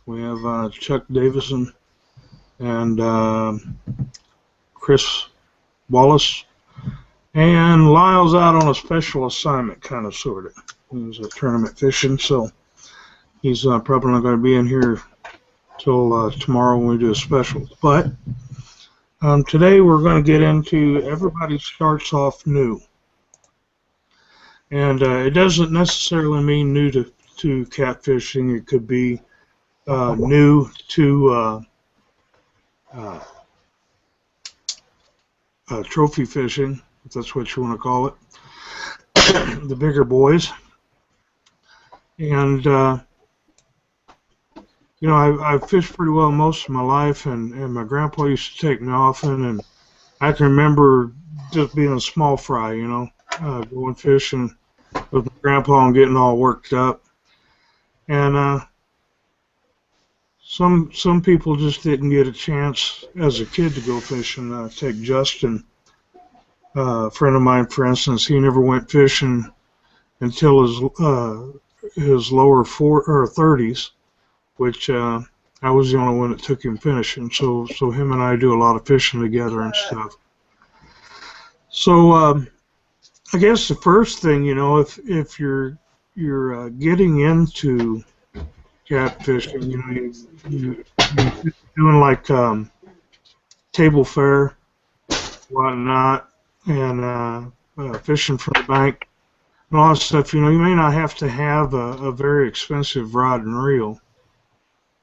We have Chuck Davison and Chris Wallace. And Lyle's out on a special assignment, kind of, sort of. He's tournament fishing, so he's probably not going to be in here till tomorrow when we do a special. But today we're going to get into everybody starts off new. And it doesn't necessarily mean new to catfishing. It could be new to trophy fishing, if that's what you want to call it, the bigger boys. And, you know, I've fished pretty well most of my life, and my grandpa used to take me often, and I can remember just being a small fry, you know, going fishing with my grandpa and getting all worked up. And some people just didn't get a chance as a kid to go fishing. Take Justin, a friend of mine, for instance. He never went fishing until his lower 30s, which I was the only one that took him fishing. So him and I do a lot of fishing together and stuff. So I guess the first thing, you know, if you're getting into catfishing, you know, you're doing like table fare, whatnot, and fishing from the bank, and all that stuff. You know, you may not have to have a very expensive rod and reel,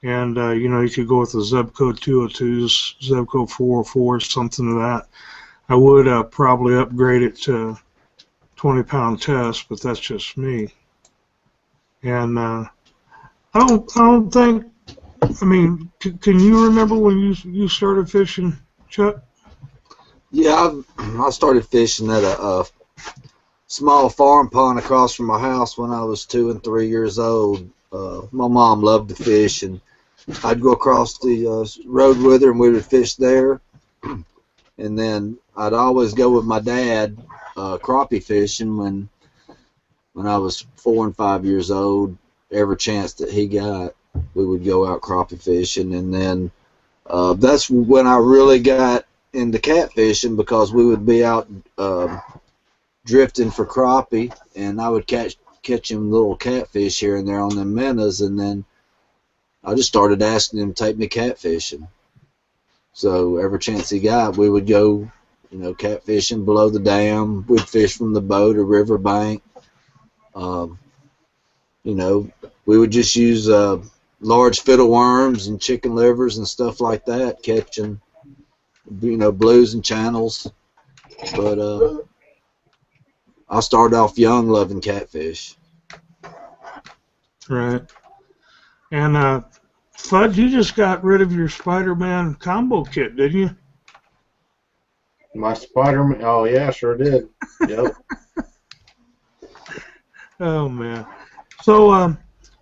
and you know, you could go with the Zebco 202s, Zebco 404s, something of that. I would probably upgrade it to 20-pound test, but that's just me. And I don't think. I mean, can you remember when you started fishing, Chuck? Yeah, I started fishing at a small farm pond across from my house when I was 2 and 3 years old. My mom loved to fish, and I'd go across the road with her, and we would fish there. And then I'd always go with my dad crappie fishing when I was 4 and 5 years old. Every chance that he got, we would go out crappie fishing. And then that's when I really got into catfishing, because we would be out drifting for crappie, and I would catch him little catfish here and there on them minnows, and then I just started asking him to take me catfishing. So every chance he got, we would go, you know, catfishing below the dam. We'd fish from the boat or river bank. You know, we would just use large fiddle worms and chicken livers and stuff like that, catching, you know, blues and channels. But I started off young loving catfish. Right. And Fudd, you just got rid of your Spider-Man combo kit, didn't you? My Spider-Man, oh yeah, sure did. Yep. Oh man. So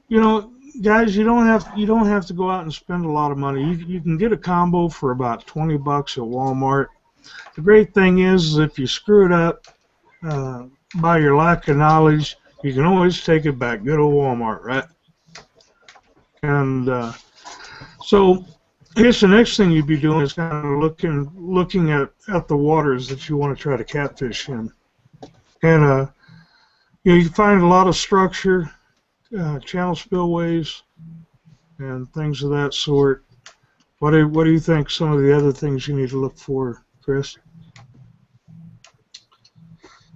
you know, guys, you don't have to go out and spend a lot of money. You can get a combo for about $20 at Walmart. The great thing is if you screw it up by your lack of knowledge, you can always take it back. Good old Walmart, right? And so I guess the next thing you'd be doing is kind of looking at the waters that you want to try to catfish in. And you know, you can find a lot of structure, channel spillways, and things of that sort. What do you think some of the other things you need to look for, Chris?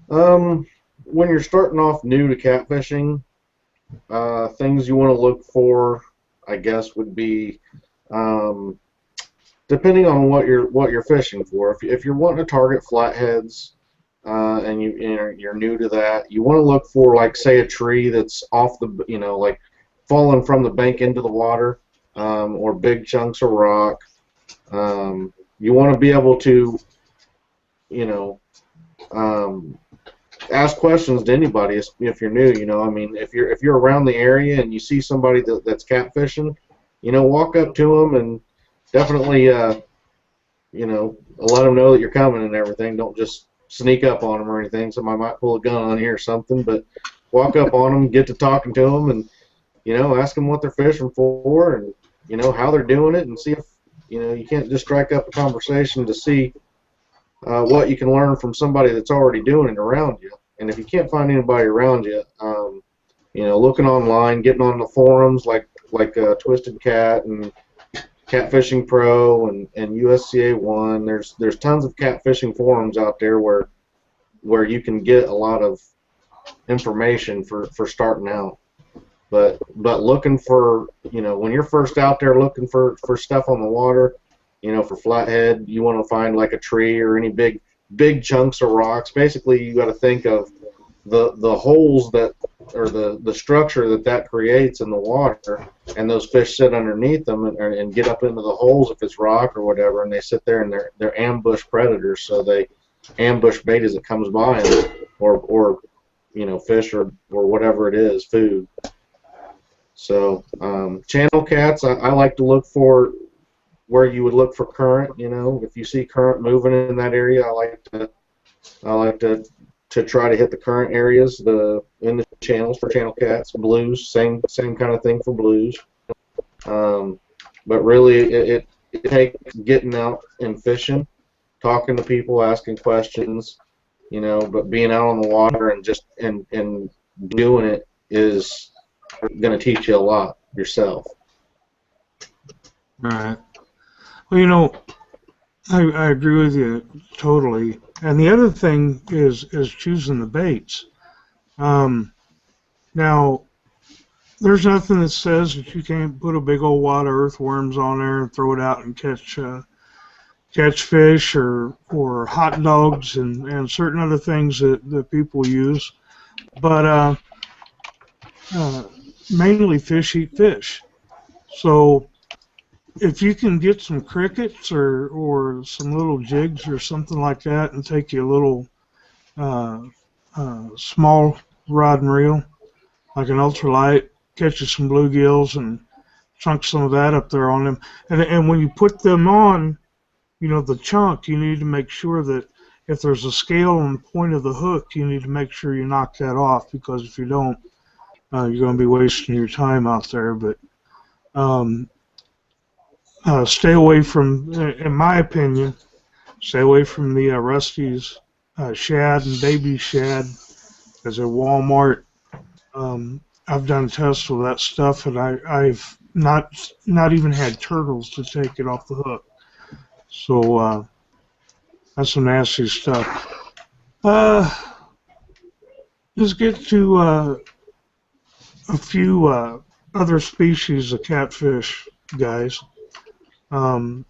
When you're starting off new to catfishing, things you want to look for, I guess, would be depending on what you're fishing for. If you're wanting to target flatheads, and you're new to that, you want to look for, like, say, a tree that's off the, you know, like falling from the bank into the water, or big chunks of rock. You want to be able to, you know, ask questions to anybody if you're new. You know, I mean, if you're around the area and you see somebody that's catfishing, you know, walk up to them and definitely, you know, let them know that you're coming and everything. Don't just sneak up on them or anything. Somebody might pull a gun on you or something, but walk up on them, get to talking to them, and, you know, ask them what they're fishing for, and how they're doing it and see if, you can't just strike up a conversation to see what you can learn from somebody that's already doing it around you. And if you can't find anybody around you, looking online, getting on the forums like Twisted Cat and Catfishing Pro and USCA One. There's tons of catfishing forums out there where you can get a lot of information for starting out. But looking for, when you're first out there looking for stuff on the water, for flathead, you want to find like a tree or any big chunks of rocks. Basically, you got to think of the holes that, or the structure that creates in the water, and those fish sit underneath them and get up into the holes if it's rock or whatever, and they sit there and they're ambush predators, so they ambush bait as it comes by them, or fish or whatever it is, food. So channel cats, I like to look for where you would look for current. If you see current moving in that area, I like to try to hit the current areas in the channels for channel cats. Blues, same kind of thing for blues. But really, it takes getting out and fishing, talking to people, asking questions, but being out on the water and just and doing it is going to teach you a lot yourself. Right. Well, I agree with you totally. And the other thing is choosing the baits. Now, there's nothing that says that you can't put a big old wad of earthworms on there and throw it out and catch fish or hot dogs and certain other things that people use. But mainly fish eat fish. So if you can get some crickets or some little jigs or something like that and take you a little small rod and reel, like an ultralight, catch you some bluegills and chunk some of that up there on them. And when you put them on, the chunk, you need to make sure that if there's a scale on the point of the hook, you need to make sure you knock that off, because if you don't, you're going to be wasting your time out there. But stay away from, in my opinion, stay away from the Rusty's shad and baby shad, because at Walmart, I've done tests with that stuff, and I've not even had turtles to take it off the hook. So that's some nasty stuff. Let's get to a few other species of catfish, guys. I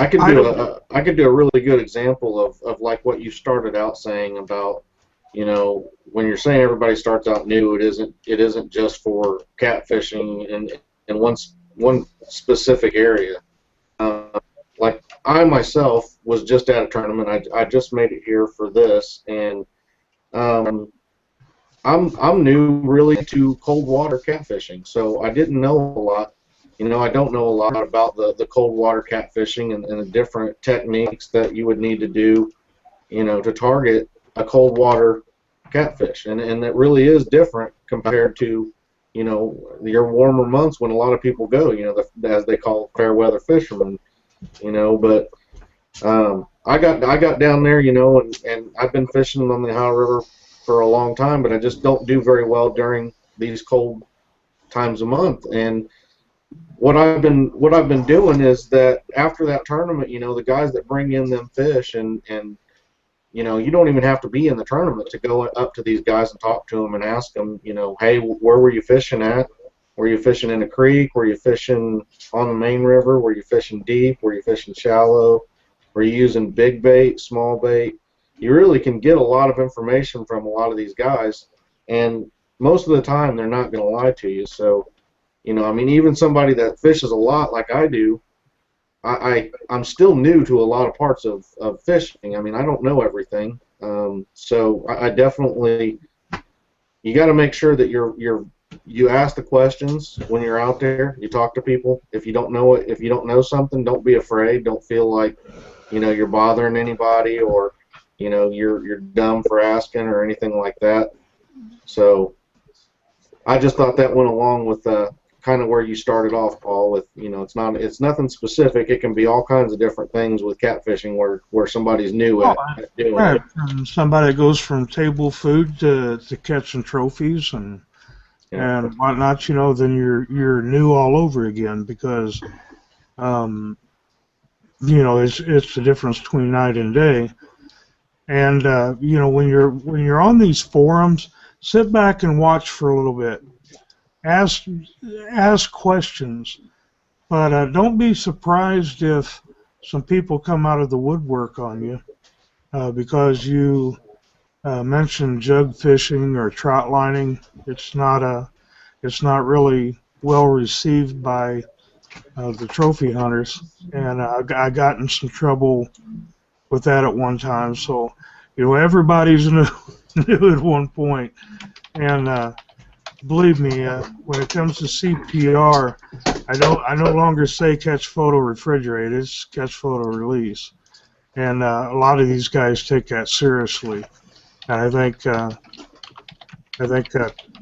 could do a really good example of like what you started out saying about, when you're saying everybody starts out new, it isn't just for catfishing in one specific area. Like I myself was just at a tournament. I just made it here for this, and I'm new really to cold water catfishing, so I didn't know a lot. I don't know a lot about the cold water catfishing and the different techniques that you would need to do, to target a cold water catfish, and it really is different compared to, your warmer months when a lot of people go, as they call fair weather fishermen, but I got down there, and I've been fishing on the Ohio River for a long time, but I just don't do very well during these cold times a month. And what I've been doing is that after that tournament, the guys that bring in them fish, and you don't even have to be in the tournament to go up to these guys and talk to them and ask them, hey, where were you fishing at? Were you fishing in a creek? Were you fishing on the main river? Were you fishing deep? Were you fishing shallow? Were you using big bait, small bait? You really can get a lot of information from a lot of these guys, and most of the time they're not going to lie to you. So, even somebody that fishes a lot like I do, I'm still new to a lot of parts of fishing. I don't know everything. So I definitely, you got to make sure that you ask the questions when you're out there. You talk to people. If you don't know it, if you don't know something, don't be afraid. Don't feel like, you're bothering anybody, or, you're dumb for asking or anything like that. So I just thought that went along with kind of where you started off, Paul. With it's nothing specific. It can be all kinds of different things with catfishing, where somebody's new at doing Right. it. From somebody that goes from table food to catching trophies and whatnot, then you're new all over again because it's the difference between night and day. And when you're on these forums, sit back and watch for a little bit. Ask questions, but don't be surprised if some people come out of the woodwork on you because you mentioned jug fishing or trout lining. It's not really well received by the trophy hunters, and I got in some trouble with that at one time. So, everybody's new at one point, and believe me, when it comes to CPR, I no longer say catch, photo, refrigerate. It's catch, photo, release, and a lot of these guys take that seriously. And I think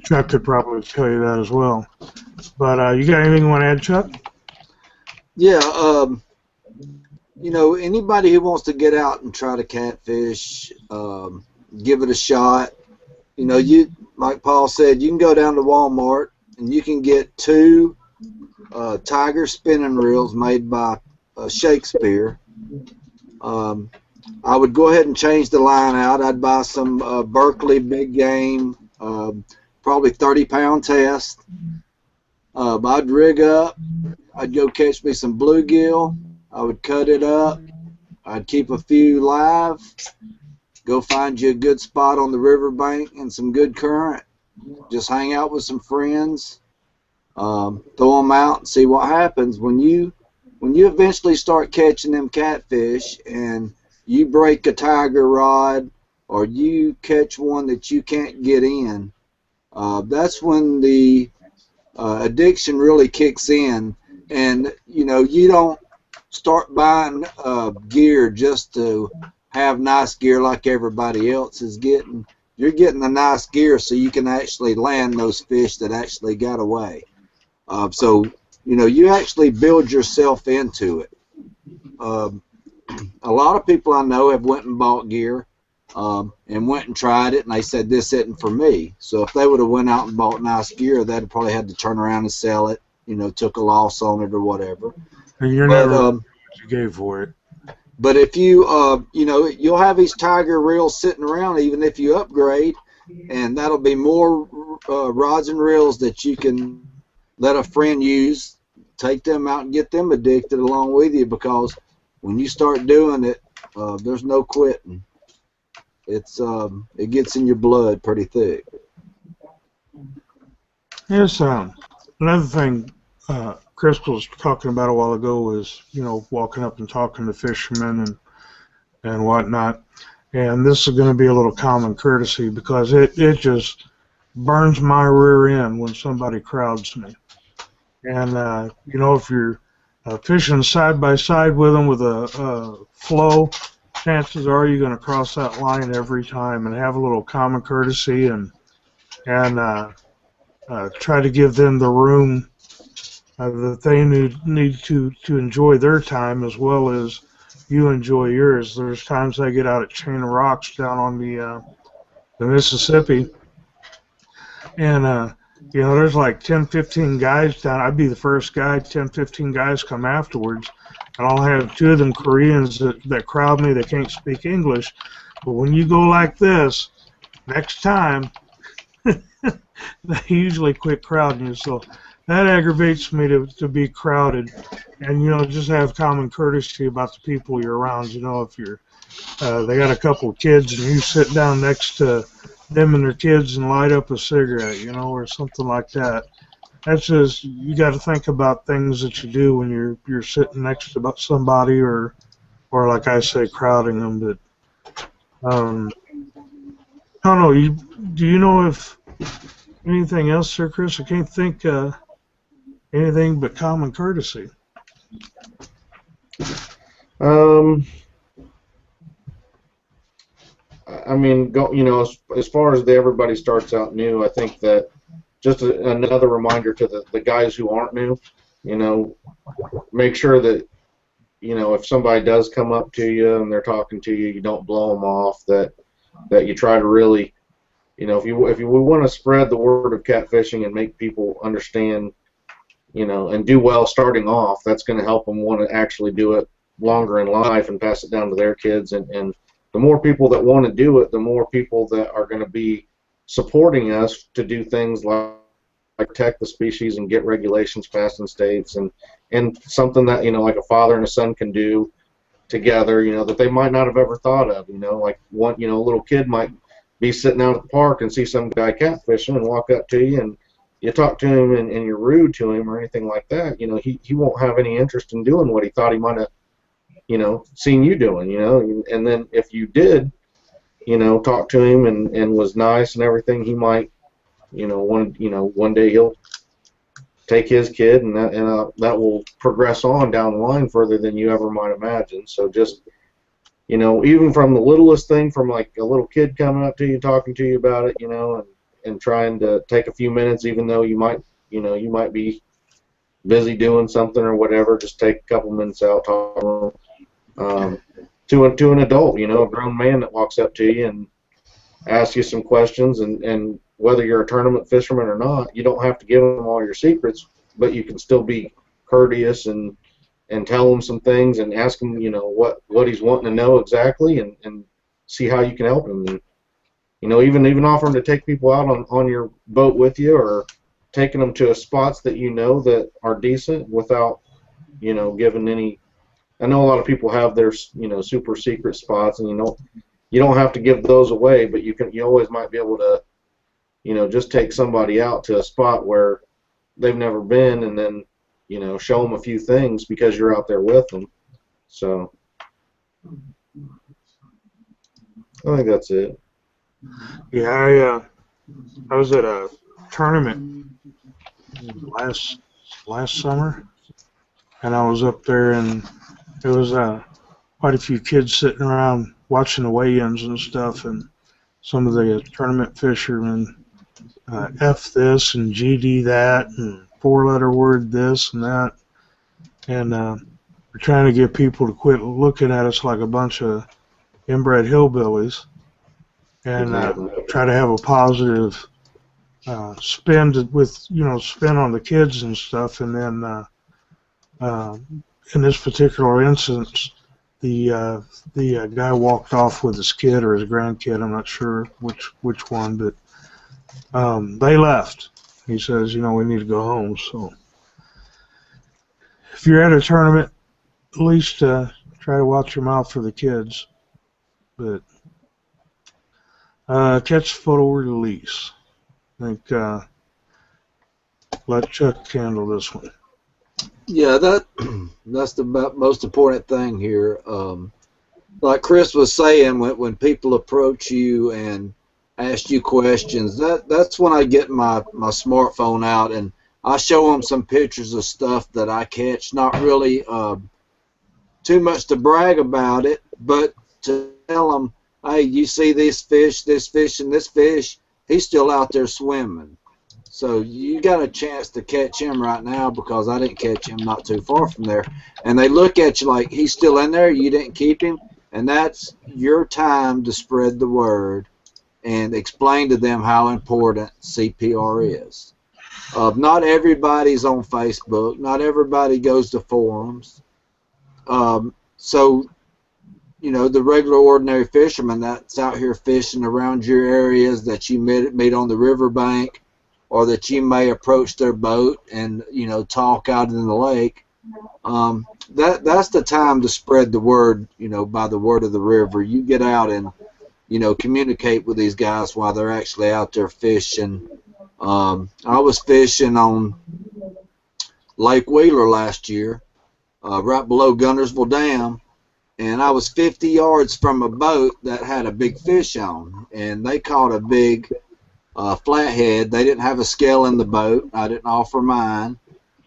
Chuck could probably tell you that as well. But you got anything you want to add, Chuck? Yeah, anybody who wants to get out and try to catfish, give it a shot. Like Paul said, you can go down to Walmart and you can get 2 Tiger spinning reels made by Shakespeare. I would go ahead and change the line out. I'd buy some Berkeley big game, probably 30-pound test. I'd rig up. I'd go catch me some bluegill. I would cut it up. I'd keep a few live. Go find you a good spot on the riverbank and some good current. Just hang out with some friends. Throw them out and see what happens. When you eventually start catching them catfish and you break a tiger rod or you catch one that you can't get in, that's when the addiction really kicks in. And you don't start buying gear just to have nice gear like everybody else is getting. You're getting the nice gear so you can actually land those fish that actually got away. So you actually build yourself into it. A lot of people I know have went and bought gear and went and tried it, and they said this isn't for me. So if they would have went out and bought nice gear, they'd probably had to turn around and sell it. Took a loss on it or whatever. And you're never what you gave for it. But if you, you'll have these tiger reels sitting around even if you upgrade, and that'll be more rods and reels that you can let a friend use. Take them out and get them addicted along with you, because when you start doing it, there's no quitting. It gets in your blood pretty thick. Yes, another thing Crystal was talking about a while ago is, walking up and talking to fishermen and whatnot. And this is going to be a little common courtesy because it just burns my rear end when somebody crowds me. And, if you're fishing side by side with them with a flow, chances are you're going to cross that line every time, and have a little common courtesy and try to give them the room that they need to enjoy their time as well as you enjoy yours. There's times I get out at Chain of Rocks down on the Mississippi, and there's like 10, 15 guys down. I'd be the first guy. 10, 15 guys come afterwards, and I'll have 2 of them Koreans that crowd me. They can't speak English, but when you go like this, next time, they usually quit crowding you. So that aggravates me to be crowded, and just have common courtesy about the people you're around. If you're they got a couple of kids and you sit down next to them and their kids and light up a cigarette, or something like that. That's just, you got to think about things that you do when you're sitting next to somebody or like I say, crowding them. But I don't know. Do you know if anything else, Sir Chris? I can't think anything but common courtesy. I mean, as far as everybody starts out new, I think that just another reminder to the guys who aren't new, make sure that, if somebody does come up to you and they're talking to you, you don't blow them off, that you try to really, if we want to spread the word of catfishing and make people understand, and do well starting off, that's going to help them want to actually do it longer in life and pass it down to their kids. And the more people that want to do it, the more people that are going to be supporting us to do things like protect the species and get regulations passed in states, and something that, like a father and a son can do together, that they might not have ever thought of, like one, a little kid might be sitting out at the park and see some guy catfishing and walk up to you, and you talk to him and you're rude to him or anything like that, he won't have any interest in doing what he thought he might have, seen you doing, and then if you did, talk to him and was nice and everything, he might, one day he'll take his kid, and that will progress on down the line further than you ever might imagine. So just, even from the littlest thing, from like a little kid coming up to you, talking to you about it, and trying to take a few minutes, even though you might be busy doing something or whatever, just take a couple minutes out, talk to an adult, a grown man that walks up to you and asks you some questions, and whether you're a tournament fisherman or not, you don't have to give them all your secrets, but you can still be courteous and tell him some things and ask him, what he's wanting to know exactly, and see how you can help him. And, even offering to take people out on your boat with you, or taking them to spots that that are decent without, giving any. I know a lot of people have their, super secret spots, and you don't have to give those away, but you always might be able to, just take somebody out to a spot where they've never been, and then, show them a few things because you're out there with them. So I think that's it. Yeah, I was at a tournament last summer, and I was up there, and there was quite a few kids sitting around watching the weigh-ins and stuff, and some of the tournament fishermen F this and GD that and four-letter word this and that, and we're trying to get people to quit looking at us like a bunch of inbred hillbillies, and try to have a positive spin with spin on the kids and stuff. And then in this particular instance, the guy walked off with his kid or his grandkid. I'm not sure which one, but they left. He says, we need to go home. So if you're at a tournament, at least try to watch your mouth for the kids. But catch, photo, release. I think let Chuck handle this one. Yeah, that's the most important thing here. Like Chris was saying, when people approach you and ask you questions, that's when I get my smartphone out and I show them some pictures of stuff that I catch. Not really too much to brag about it, but to tell them, hey, you see this fish, and this fish, he's still out there swimming. So you got a chance to catch him right now, because I didn't catch him not too far from there. And they look at you like he's still in there, you didn't keep him, and that's your time to spread the word and explain to them how important CPR is. Not everybody's on Facebook. Not everybody goes to forums. So, the regular ordinary fisherman that's out here fishing around your areas that you meet on the riverbank, or that you may approach their boat and, talk out in the lake, that's the time to spread the word, by the word of the river. You get out and, communicate with these guys while they're actually out there fishing. I was fishing on Lake Wheeler last year, right below Guntersville Dam, and I was 50 yards from a boat that had a big fish on, and they caught a big flathead. They didn't have a scale in the boat. I didn't offer mine,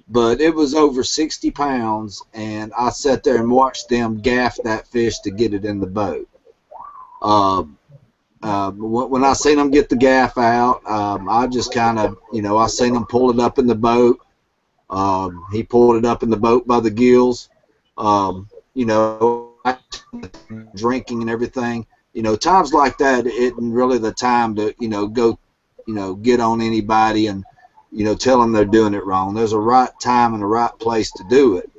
but it was over 60 pounds, and I sat there and watched them gaff that fish to get it in the boat. When I seen him get the gaff out, I just kind of, I seen him pull it up in the boat. He pulled it up in the boat by the gills. Drinking and everything. Times like that isn't really the time to, go, get on anybody and, tell them they're doing it wrong. There's a right time and a right place to do it.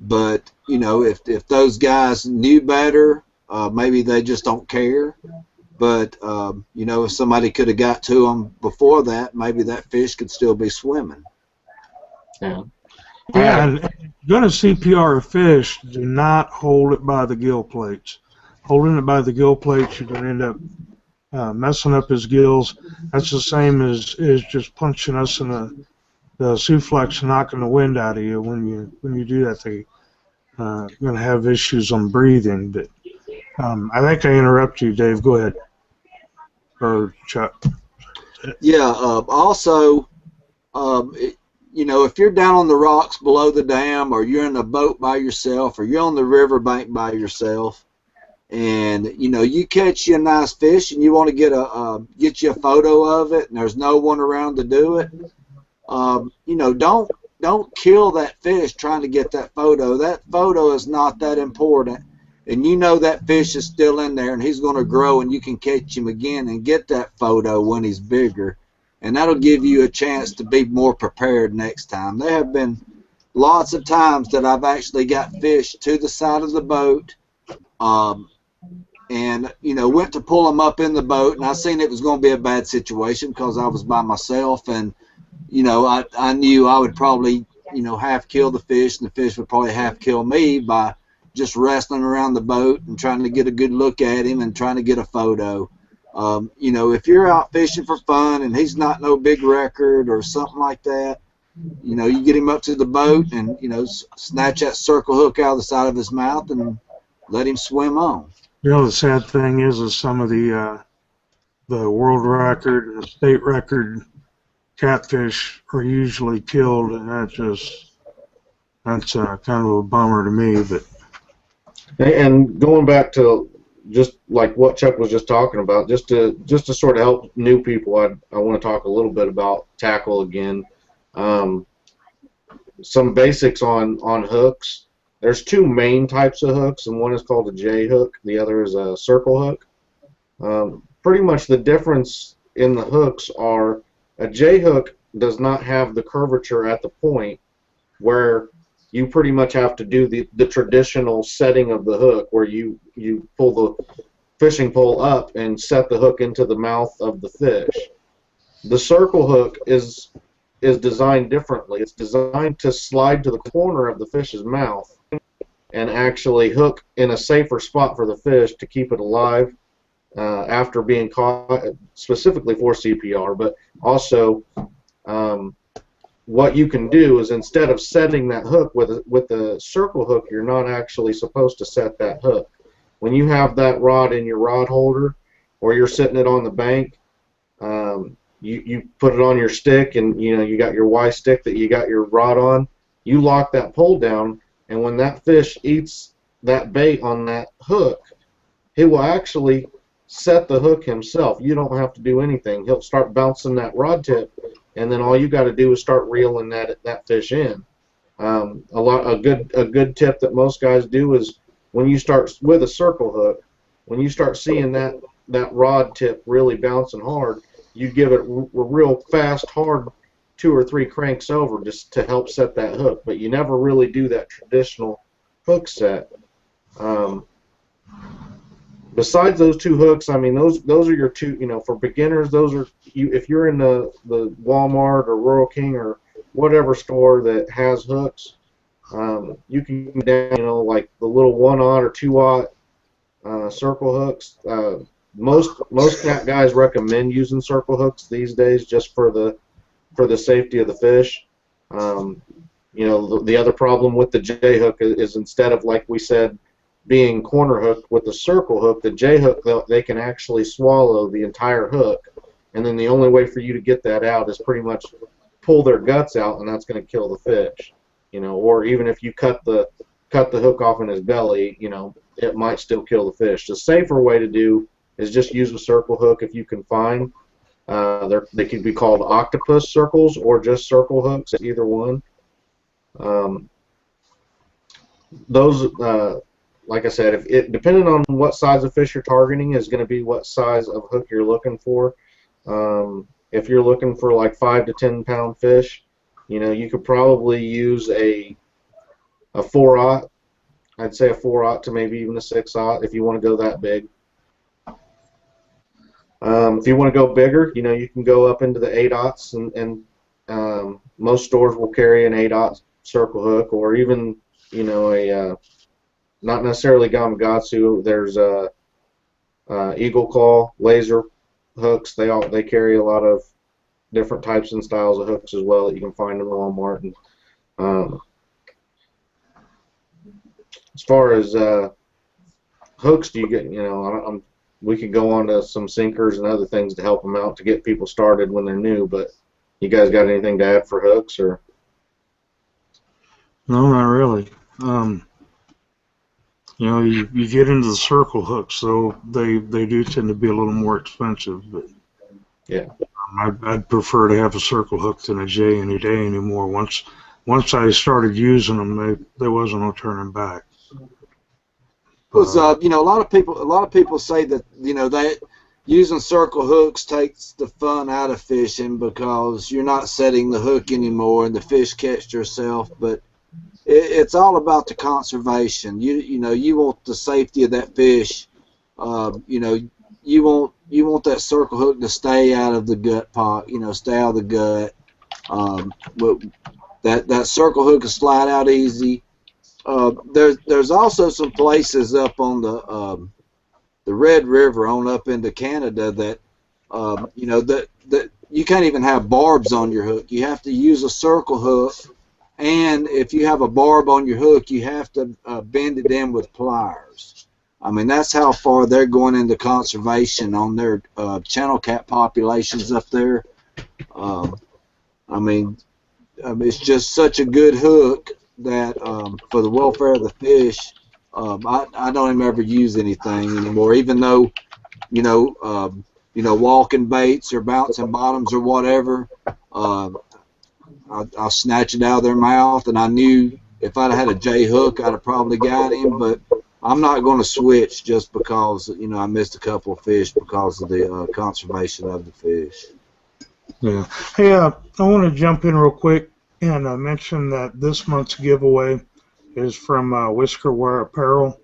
But, if those guys knew better, maybe they just don't care. But, if somebody could have got to them before that, maybe that fish could still be swimming. Yeah. Yeah, and if you're going to CPR a fish, do not hold it by the gill plates. Holding it by the gill plates, you're going to end up messing up his gills. That's the same as just punching us in the Suflex, knocking the wind out of you. When you do that, you're going to have issues on breathing. But I think I interrupted you, Dave. Go ahead. Or Chuck. Yeah. Also, if you're down on the rocks below the dam, or you're in a boat by yourself, or you're on the riverbank by yourself, and you catch you a nice fish, and you want to get you a photo of it, and there's no one around to do it, don't kill that fish trying to get that photo. That photo is not that important, and that fish is still in there, and he's going to grow, and you can catch him again and get that photo when he's bigger. And that'll give you a chance to be more prepared next time. There have been lots of times that I've actually got fish to the side of the boat, and went to pull them up in the boat, and I seen it was going to be a bad situation because I was by myself, and I knew I would probably half kill the fish, and the fish would probably half kill me by just wrestling around the boat and trying to get a good look at him and trying to get a photo. If you're out fishing for fun and he's not no big record or something like that, you get him up to the boat and, snatch that circle hook out of the side of his mouth and let him swim on. The sad thing is some of the world record and the state record catfish are usually killed, and that's kind of a bummer to me. But and going back to just like what Chuck was just talking about, just to sort of help new people, I want to talk a little bit about tackle again. Some basics on hooks. There's two main types of hooks, and one is called a J hook. The other is a circle hook. Pretty much the difference in the hooks are a J hook does not have the curvature at the point where you pretty much have to do the traditional setting of the hook, where you pull the fishing pole up and set the hook into the mouth of the fish. The circle hook is designed differently. It's designed to slide to the corner of the fish's mouth and actually hook in a safer spot for the fish to keep it alive after being caught, specifically for CPR, but also what you can do is, instead of setting that hook with a circle hook, you're not actually supposed to set that hook. When you have that rod in your rod holder, or you're sitting it on the bank, you put it on your stick, and you got your Y stick that you got your rod on. You lock that pole down, and when that fish eats that bait on that hook, he will actually set the hook himself. You don't have to do anything. He'll start bouncing that rod tip, and then all you got to do is start reeling that fish in. A good tip that most guys do is, when you start with a circle hook, when you start seeing that rod tip really bouncing hard, you give it a real fast, hard 2 or 3 cranks over just to help set that hook. But you never really do that traditional hook set. Besides those 2 hooks, I mean, those are your 2. For beginners, those are if you're in the Walmart or Rural King or whatever store that has hooks, you can get down, like the little 1/0 or 2/0 circle hooks. Most cat guys recommend using circle hooks these days, just for the safety of the fish. The other problem with the J hook is, instead of, like we said, being corner hooked with the circle hook, the J hook, they can actually swallow the entire hook, and then the only way for you to get that out is pretty much pull their guts out, and that's going to kill the fish. Or even if you cut the cut the hook off in his belly, you know, it might still kill the fish. The safer way to do is just use a circle hook if you can find. They can be called octopus circles or just circle hooks, either one. Those, like I said, depending on what size of fish you're targeting is going to be what size of hook you're looking for. If you're looking for like 5 to 10 pound fish, you know, you could probably use a 4/0. I'd say a 4/0 to maybe even a 6/0 if you want to go that big. If you want to go bigger, you know, you can go up into the 8/0s, and most stores will carry an 8/0 circle hook, or even, you know, a not necessarily Gamakatsu. There's a Eagle Claw laser hooks. They carry a lot of different types and styles of hooks as well that you can find in Walmart. And as far as hooks, do you get, you know, we could go on to some sinkers and other things to help them out to get people started when they're new, but you guys got anything to add for hooks? Or No, not really. You know, you get into the circle hooks, so they do tend to be a little more expensive. But yeah, I'd prefer to have a circle hook than a J any day anymore. Once I started using them, there wasn't no turning back. Because you know, a lot of people say that, you know, that using circle hooks takes the fun out of fishing because you're not setting the hook anymore and the fish catch yourself. But it's all about the conservation. You know, you want the safety of that fish. You know, you want that circle hook to stay out of the gut pot. You know, stay out of the gut. But that circle hook can slide out easy. There's also some places up on the Red River on up into Canada that you know, that you can't even have barbs on your hook. You have to use a circle hook, and if you have a barb on your hook, you have to bend it in with pliers. I mean, that's how far they're going into conservation on their channel cat populations up there. I mean, it's just such a good hook that for the welfare of the fish, I don't even ever use anything anymore. Even though, you know, walking baits or bouncing bottoms or whatever, I'll snatch it out of their mouth. And I knew if I'd had a J hook, I'd have probably got him. But I'm not going to switch just because, you know, I missed a couple of fish because of the conservation of the fish. Yeah. Hey, I want to jump in real quick and mention that this month's giveaway is from Whisker Wear Apparel.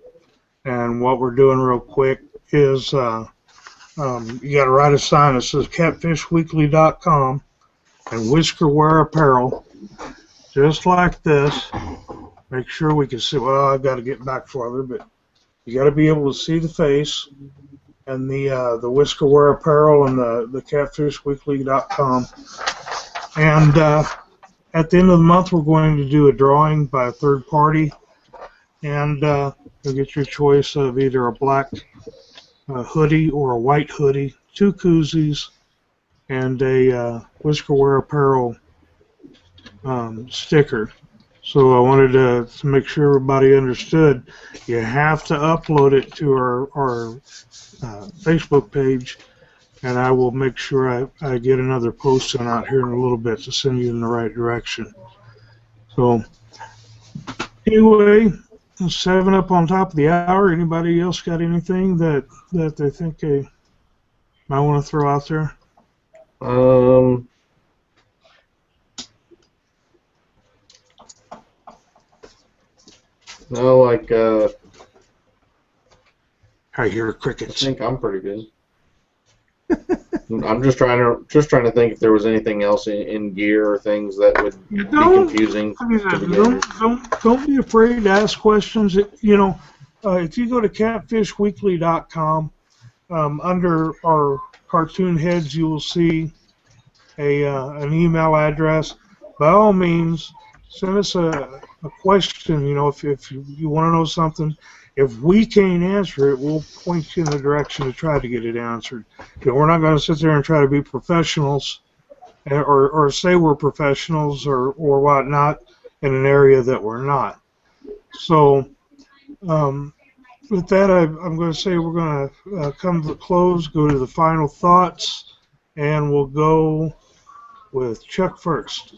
And what we're doing real quick is you got to write a sign that says catfishweekly.com and Whisker Wear Apparel, just like this. Make sure we can see. Well, I've got to get back farther, but you got to be able to see the face. And the Whisker Wear Apparel and the catfishweekly.com. And at the end of the month, we're going to do a drawing by a third party, and you'll get your choice of either a black hoodie or a white hoodie, 2 koozies, and a Whisker Wear Apparel sticker. So I wanted to make sure everybody understood. You have to upload it to our Facebook page, and I will make sure I get another post sent out here in a little bit to send you in the right direction. So anyway, 7 up on top of the hour. Anybody else got anything that they think they might want to throw out there? No, like I hear crickets. I think I'm pretty good. I'm just trying to think if there was anything else in gear or things that would be confusing to beginners. Don't be afraid to ask questions. You know, if you go to catfishweekly.com, under our cartoon heads, you will see an email address. By all means, send us a question. You know, if you want to know something. If we can't answer it, we'll point you in the direction to try to get it answered. You know, we're not going to sit there and try to be professionals or say we're professionals or whatnot in an area that we're not. So with that, I'm going to say we're going to come to the close, go to the final thoughts, and we'll go with Chuck first.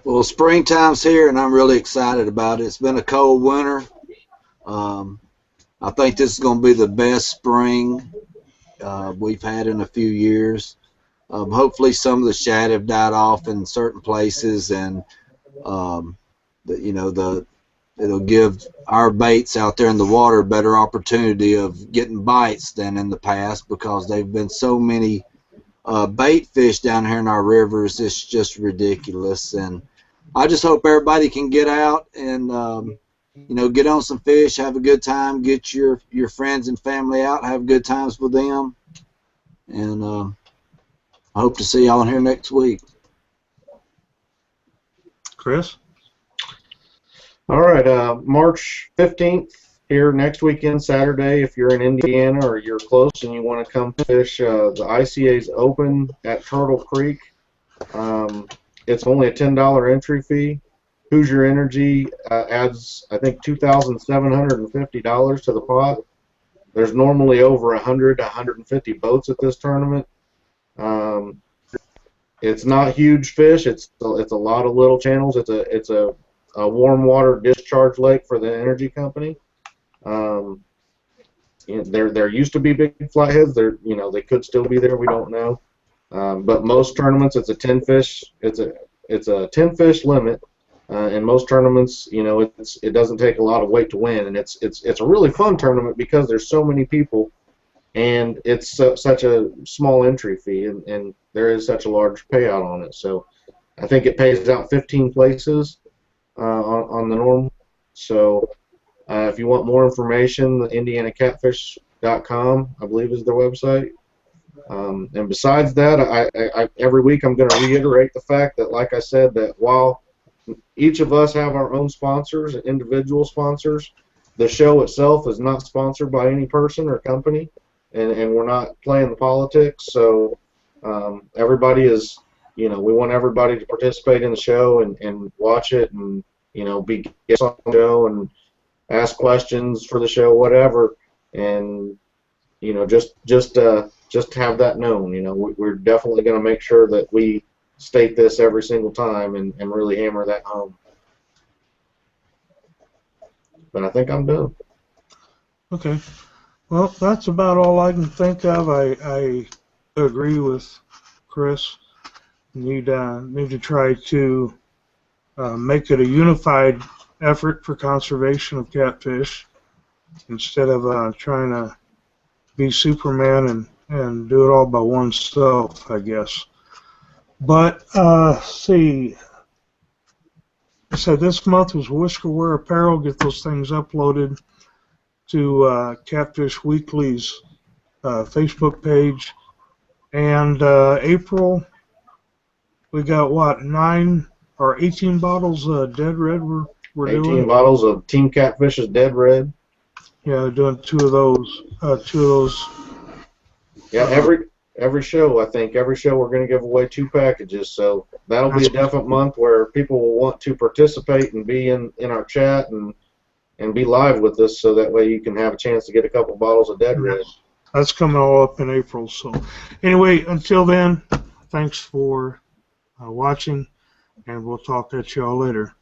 Well, springtime's here, and I'm really excited about it. It's been a cold winter. I think this is going to be the best spring we've had in a few years. Hopefully, some of the shad have died off in certain places, and it'll give our baits out there in the water a better opportunity of getting bites than in the past, because there've been so many bait fish down here in our rivers. It's just ridiculous, and I just hope everybody can get out and get on some fish, have a good time, get your friends and family out, have good times with them, and I hope to see y'all here next week. Chris? All right, March 15th here next weekend, Saturday. If you're in Indiana or you're close and you want to come fish, the ICA's open at Turtle Creek. It's only a $10 entry fee. Hoosier Energy adds, I think, $2,750 to the pot. There's normally over 100 to 150 boats at this tournament. It's not huge fish. It's a lot of little channels. It's a warm water discharge lake for the energy company. There used to be big flatheads. They could still be there. We don't know. But most tournaments, it's a 10 fish. It's a 10 fish limit. In most tournaments, it doesn't take a lot of weight to win, and it's a really fun tournament because there's so many people, and it's such a small entry fee, and there is such a large payout on it. So I think it pays out 15 places on the norm. So if you want more information, IndianaCatfish.com, I believe, is their website. And besides that, I every week I'm going to reiterate the fact that, like I said, that while each of us have our own sponsors, individual sponsors, the show itself is not sponsored by any person or company, and we're not playing the politics. So everybody is, we want everybody to participate in the show and watch it, and be guests on the show and ask questions for the show, whatever, and just have that known. We're definitely going to make sure that we state this every single time and really hammer that home. But I think I'm done. Okay. Well, that's about all I can think of. I agree with Chris. Need to try to make it a unified effort for conservation of catfish instead of trying to be Superman and do it all by oneself, I guess. But, see, I said this month was Whiskerware Apparel. Get those things uploaded to Catfish Weekly's Facebook page. And April, we got, what, 9 or 18 bottles of Dead Red we're 18 doing? bottles of Team Catfish's Dead Red. Yeah, doing two of those. Yeah, every show, I think, we're going to give away 2 packages, so that'll be a definite month where people will want to participate and be in our chat and be live with us, so that way you can have a chance to get a couple bottles of Dead Red. That's coming all up in April. So anyway, until then, thanks for watching, and we'll talk at y'all later.